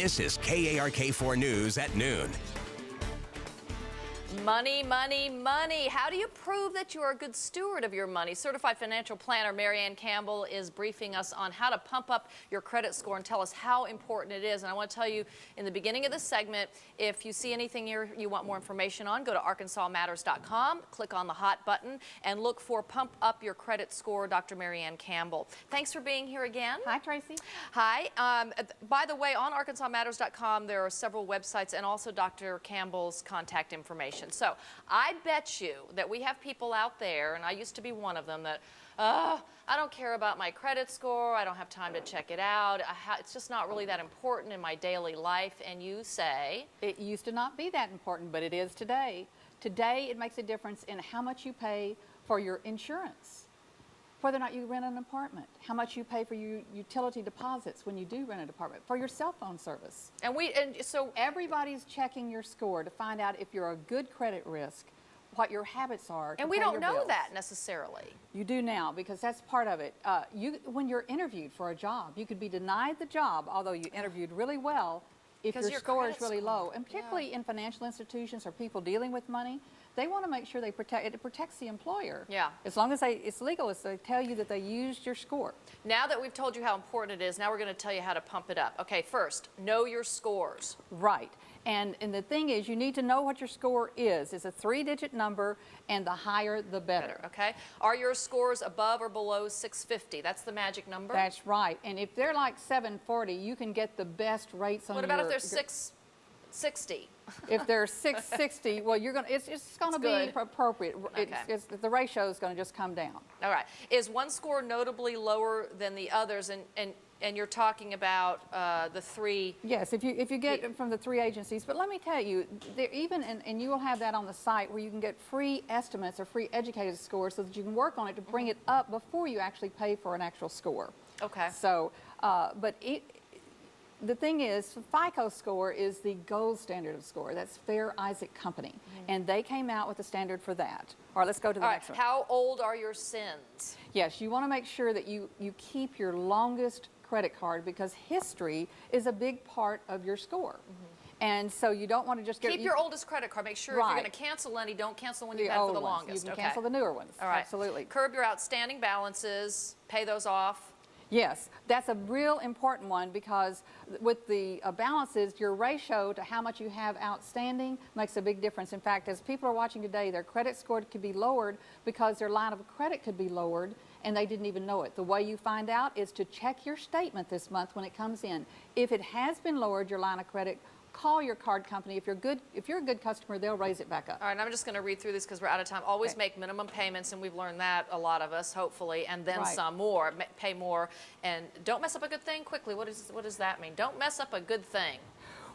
This is KARK4 News at noon. Money, money, money. How do you prove that you are a good steward of your money? Certified financial planner Mary Ann Campbell is briefing us on how to pump up your credit score and tell us how important it is. And I want to tell you in the beginning of this segment, if you see anything you want more information on, go to arkansasmatters.com, click on the hot button, and look for Pump Up Your Credit Score, Dr. Mary Ann Campbell. Thanks for being here again. Hi, Tracy. Hi. By the way, on arkansasmatters.com, there are several websites and also Dr. Campbell's contact information. So I bet you that we have people out there, and I used to be one of them, that I don't care about my credit score, I don't have time to check it out, it's just not really that important in my daily life. And you say? It used to not be that important, but it is today. Today, it makes a difference in how much you pay for your insurance, whether or not you rent an apartment, how much you pay for your utility deposits when you do rent an apartment, for your cell phone service. And so everybody's checking your score to find out if you're a good credit risk, what your habits are. And we don't know that necessarily. You do now, because that's part of it. When you're interviewed for a job, you could be denied the job, although you interviewed really well, if your score is really low. And particularly in financial institutions or people dealing with money, they want to make sure it protects the employer. Yeah. As long as it's legal, as they tell you that they used your score. Now that we've told you how important it is, now we're going to tell you how to pump it up. Okay, first, know your scores. Right. And the thing is, you need to know what your score is. It's a 3-digit number, and the higher, the better. Okay. Are your scores above or below 650? That's the magic number? That's right. And if they're like 740, you can get the best rates on What about if they're 660? If they're 660, well, it's going to be appropriate. Okay. The ratio is going to just come down. All right. Is one score notably lower than the others? And you're talking about the three. Yes, if you get it from the 3 agencies. But let me tell you, and you will have that on the site where you can get free estimates or free educated scores so that you can work on it to bring it up before you actually pay for an actual score. Okay. So, the thing is, FICO score is the gold standard of score. That's Fair Isaac Company. And they came out with a standard for that. All right, let's go to the next one. How old are your sins? Yes, you want to make sure that you keep your longest credit card, because history is a big part of your score. And so you don't want to just keep your oldest credit card. Make sure if you're going to cancel any, don't cancel one you've had for the longest. You can cancel the newer ones. All right. Absolutely. Curb your outstanding balances. Pay those off. Yes, that's a real important one, because with the balances, your ratio to how much you have outstanding makes a big difference. In fact, as people are watching today, their credit score could be lowered because their line of credit could be lowered and they didn't even know it. The way you find out is to check your statement this month when it comes in. If it has been lowered, your line of credit, call your card company. If you're a good customer, they'll raise it back up. All right, and I'm just going to read through this because we're out of time. Always make minimum payments, and we've learned that, a lot of us, hopefully, and then some more. Pay more, and don't mess up a good thing quickly. What does that mean? Don't mess up a good thing.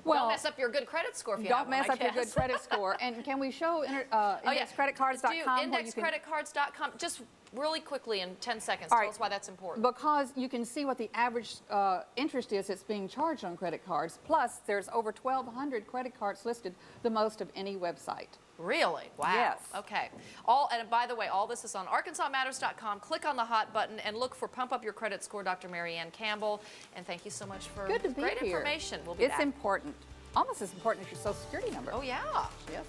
Well, don't mess up your good credit score if you have one, Don't mess up your good credit score. And can we show indexcreditcards.com? Indexcreditcards.com. Just really quickly in 10 seconds, tell us why that's important. Because you can see what the average interest is that's being charged on credit cards. Plus, there's over 1,200 credit cards listed, the most of any website. Really? Wow. Yes. Okay. And by the way, all this is on arkansasmatters.com. Click on the hot button and look for Pump Up Your Credit Score, Dr. Mary Ann Campbell. And thank you so much for great information. We'll be back. It's important. Almost as important as your Social Security number. Oh, yeah. Yes.